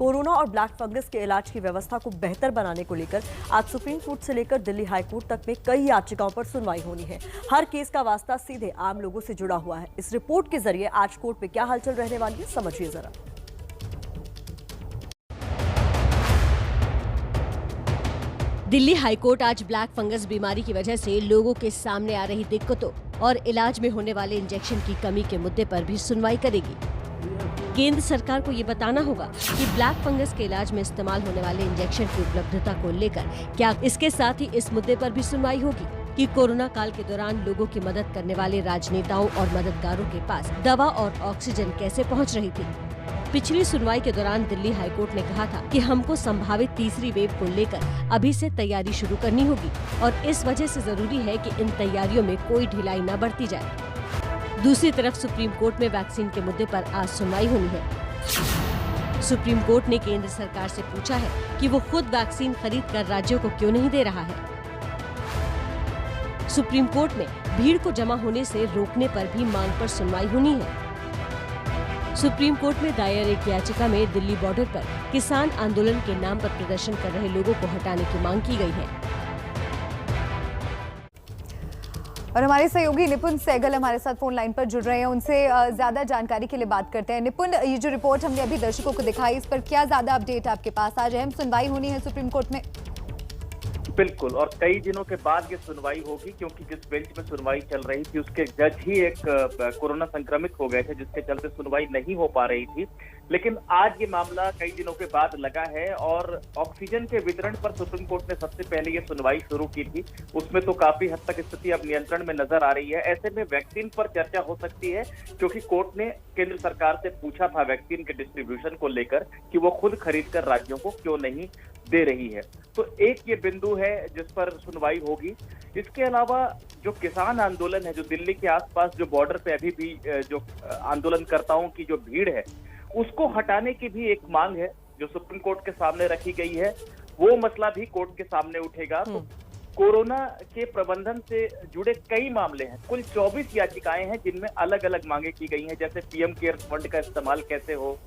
Corona और black fungus के इलाज की व्यवस्था को बेहतर बनाने को लेकर आज सुप्रीम कोर्ट से लेकर दिल्ली हाई कोर्ट तक में कई याचिकाओं पर सुनवाई होनी है। हर केस का वास्ता सीधे आम लोगों से जुड़ा हुआ है। इस रिपोर्ट के जरिए आज कोर्ट में क्या हलचल रहने वाली है, समझिए जरा। दिल्ली हाईकोर्ट आज ब्लैक फंगस बीमारी की वजह से लोगों के सामने आ रही दिक्कतों और इलाज में होने वाले इंजेक्शन की कमी के मुद्दे पर भी सुनवाई करेगी। केंद्र सरकार को ये बताना होगा कि ब्लैक फंगस के इलाज में इस्तेमाल होने वाले इंजेक्शन की उपलब्धता को लेकर क्या इसके साथ ही इस मुद्दे पर भी सुनवाई होगी कि कोरोना काल के दौरान लोगों की मदद करने वाले राजनेताओं और मददगारों के पास दवा और ऑक्सीजन कैसे पहुँच रही थी। पिछली सुनवाई के दौरान दिल्ली हाईकोर्ट ने कहा था कि हमको संभावित तीसरी वेव को लेकर अभी से तैयारी शुरू करनी होगी और इस वजह से जरूरी है कि इन तैयारियों में कोई ढिलाई न बरती जाए। दूसरी तरफ सुप्रीम कोर्ट में वैक्सीन के मुद्दे पर आज सुनवाई होनी है। सुप्रीम कोर्ट ने केंद्र सरकार से पूछा है कि वो खुद वैक्सीन खरीद कर राज्यों को क्यों नहीं दे रहा है। सुप्रीम कोर्ट में भीड़ को जमा होने से रोकने पर भी मांग पर सुनवाई होनी है। सुप्रीम कोर्ट में दायर एक याचिका में दिल्ली बॉर्डर पर किसान आंदोलन के नाम पर प्रदर्शन कर रहे लोगों को हटाने की मांग की गई है। और हमारे सहयोगी निपुण सहगल हमारे साथ फोन लाइन पर जुड़ रहे हैं, उनसे ज्यादा जानकारी के लिए बात करते हैं। निपुण, ये जो रिपोर्ट हमने अभी दर्शकों को दिखाई, इस पर क्या ज्यादा अपडेट आपके पास? आज अहम सुनवाई होनी है सुप्रीम कोर्ट में। बिल्कुल, और कई दिनों के बाद ये सुनवाई होगी क्योंकि जिस बेंच में सुनवाई चल रही थी उसके जज ही एक कोरोना संक्रमित हो गए थे, जिसके चलते सुनवाई नहीं हो पा रही थी। लेकिन आज ये मामला कई दिनों के बाद लगा है और ऑक्सीजन के वितरण पर सुप्रीम कोर्ट ने सबसे पहले ये सुनवाई शुरू की थी। उसमें तो काफी हद तक स्थिति अब नियंत्रण में नजर आ रही है। ऐसे में वैक्सीन पर चर्चा हो सकती है क्योंकि कोर्ट ने केंद्र सरकार से पूछा था वैक्सीन के डिस्ट्रीब्यूशन को लेकर कि वो खुद खरीद कर राज्यों को क्यों नहीं दे रही है। तो एक ये बिंदु है जिस पर सुनवाई होगी। इसके अलावा जो किसान आंदोलन है, जो दिल्ली के आसपास जो बॉर्डर पे अभी भी जो आंदोलनकर्ताओं की जो भीड़ है, उसको हटाने की भी एक मांग है जो सुप्रीम कोर्ट के सामने रखी गई है। वो मसला भी कोर्ट के सामने उठेगा। तो कोरोना के प्रबंधन से जुड़े कई मामले हैं। कुल 24 याचिकाएं हैं जिनमें अलग अलग मांगे की गई हैं, जैसे पीएम केयर फंड का इस्तेमाल कैसे हो।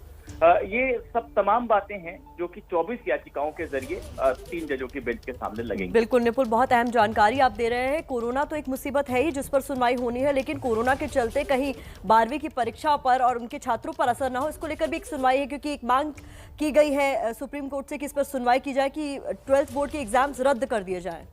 ये सब तमाम बातें हैं जो कि 24 याचिकाओं के जरिए 3 जजों की बेंच के सामने लगेंगी। बिल्कुल निपुण, बहुत अहम जानकारी आप दे रहे हैं। कोरोना तो एक मुसीबत है ही जिस पर सुनवाई होनी है, लेकिन कोरोना के चलते कहीं 12वीं की परीक्षा पर और उनके छात्रों पर असर ना हो, इसको लेकर भी एक सुनवाई है क्योंकि एक मांग की गई है सुप्रीम कोर्ट से कि इस पर सुनवाई की जाए कि 12th बोर्ड के एग्जाम्स रद्द कर दिए जाए।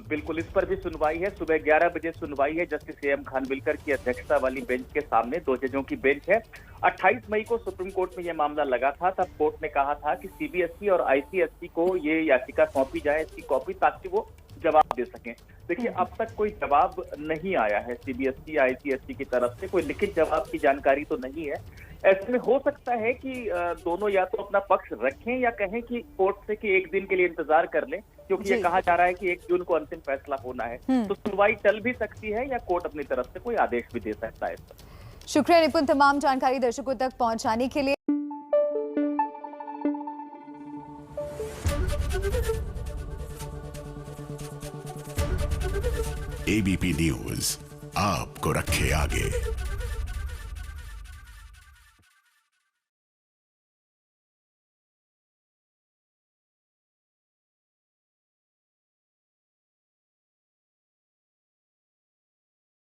बिल्कुल, इस पर भी सुनवाई है। सुबह 11 बजे सुनवाई है। जस्टिस एएम खानविलकर की अध्यक्षता वाली बेंच के सामने 2 जजों की बेंच है। 28 मई को सुप्रीम कोर्ट में यह मामला लगा था। तब कोर्ट ने कहा था कि सीबीएसई और आईसीएसई को ये याचिका सौंपी जाए, इसकी कॉपी, ताकि वो जवाब दे सकें। देखिए, अब तक कोई जवाब नहीं आया है सीबीएसई आईसीएसई की तरफ से, कोई लिखित जवाब की जानकारी तो नहीं है। ऐसे में हो सकता है कि दोनों या तो अपना पक्ष रखें या कहें कि कोर्ट से कि एक दिन के लिए इंतजार कर लें, क्योंकि ये कहा जा रहा है कि 1 जून को अंतिम फैसला होना है। तो सुनवाई टल भी सकती है या कोर्ट अपनी तरफ से कोई आदेश भी दे सकता है। शुक्रिया निपुण, तमाम जानकारी दर्शकों तक पहुंचाने के लिए। एबीपी न्यूज आपको रखे आगे।